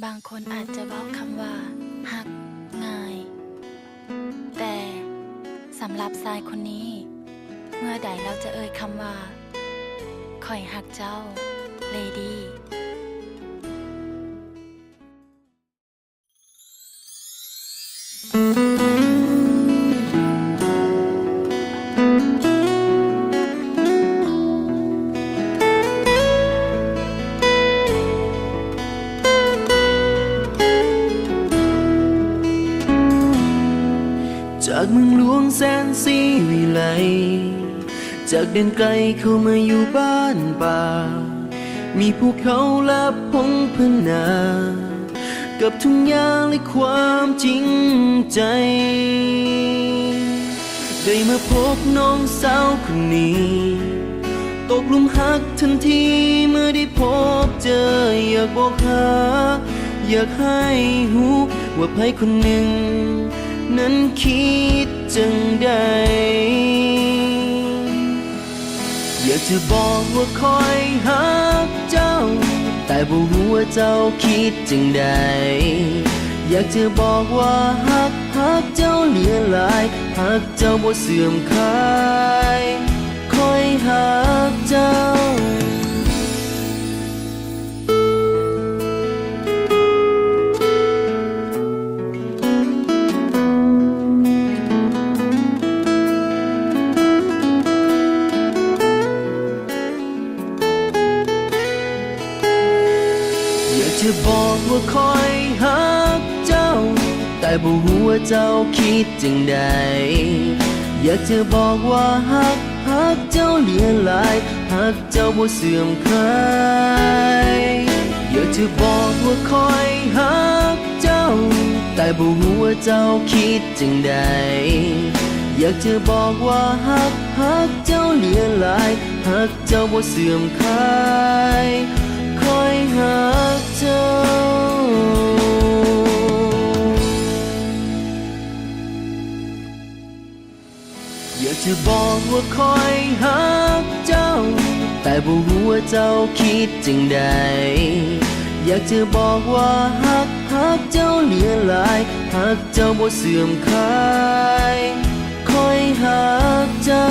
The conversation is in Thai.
บางคนอาจจะบอกคำว่าฮักง่ายแต่สำหรับชายคนนี้เมื่อใดเราจะเอ่ยคำว่าข่อยฮักเจ้าเลดี้จากเมืองหลวงแสนสีวิไลจากเดินไกลเข้ามาอยู่บ้านป่ามีภูเขาและพงพนากับทุ่งหญ้าและความจริงใจได้มาพบน้องสาวคนนี้ตกหลุมรักทันทีเมื่อได้พบเจออยากบอกหาอยากให้หูว่าใครคนหนึ่งนั้นคิดจังใดอยากจะบอกว่าคอยหักเจ้าแต่บ่รู้ว่าเจ้าคิดจังใดอยากจะบอกว่าหักเจ้าเหลือหลายหักเจ้าบ่เสื่อมคลายคอยหักเจ้าจะบอกว่าคอยหักเจ้าแต่บ่รู้ว่าเจ้าคิดจังใดอยากจะบอกว่าหักเจ้าเหลือหลายหักเจ้าบ่เสื่อมคลายอยากจะบอกว่าคอยหักเจ้าแต่บ่รู้ว่าเจ้าคิดจังใดอยากจะบอกว่าหักเจ้าเหลือหลายหักเจ้าบ่เสื่อมคลายคอยหักเจ้าอยากจะบอกว่าคอยหักเจ้าแต่บ่รู้ว่าเจ้าคิดจังใดอยากจะบอกว่าหักเจ้าเหลือหลายหักเจ้าบ่เสื่อมคลายคอยหักเจ้า